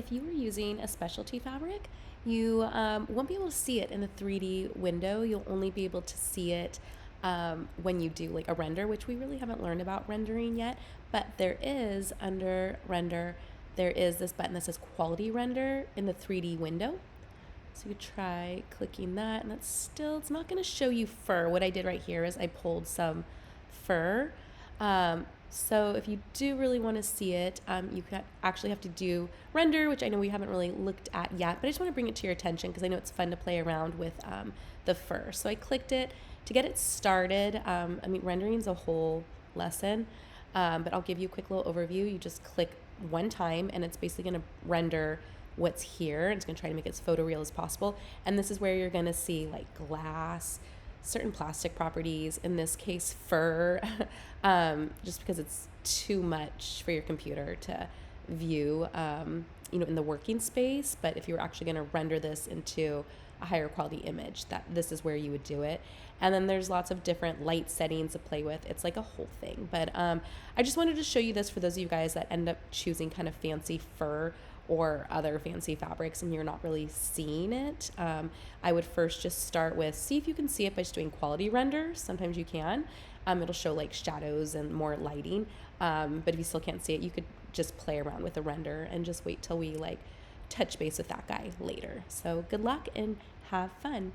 If you were using a specialty fabric, you won't be able to see it in the 3D window. You'll only be able to see it when you do like a render, which we really haven't learned about rendering yet. But there is under render, there is this button that says quality render in the 3D window. So you try clicking that, and it's not going to show you fur. What I did right here is I pulled some fur. So if you do really want to see it, you actually have to do render, which I know we haven't really looked at yet, but I just want to bring it to your attention because I know it's fun to play around with the fur. So I clicked it to get it started. Rendering is a whole lesson, but I'll give you a quick little overview. You just click one time, and it's basically going to render what's here. It's going to try to make it as photoreal as possible. And this is where you're going to see like glass, certain plastic properties, in this case fur, just because it's too much for your computer to view in the working space. But if you were actually going to render this into a higher quality image, that this is where you would do it. And then there's lots of different light settings to play with. It's like a whole thing. But I just wanted to show you this for those of you guys that end up choosing kind of fancy fur or other fancy fabrics and you're not really seeing it. I would first just start with, see if you can see it by just doing quality render. Sometimes you can. It'll show like shadows and more lighting. But if you still can't see it, you could just play around with the render and just wait till we like touch base with that guy later. So good luck and have fun.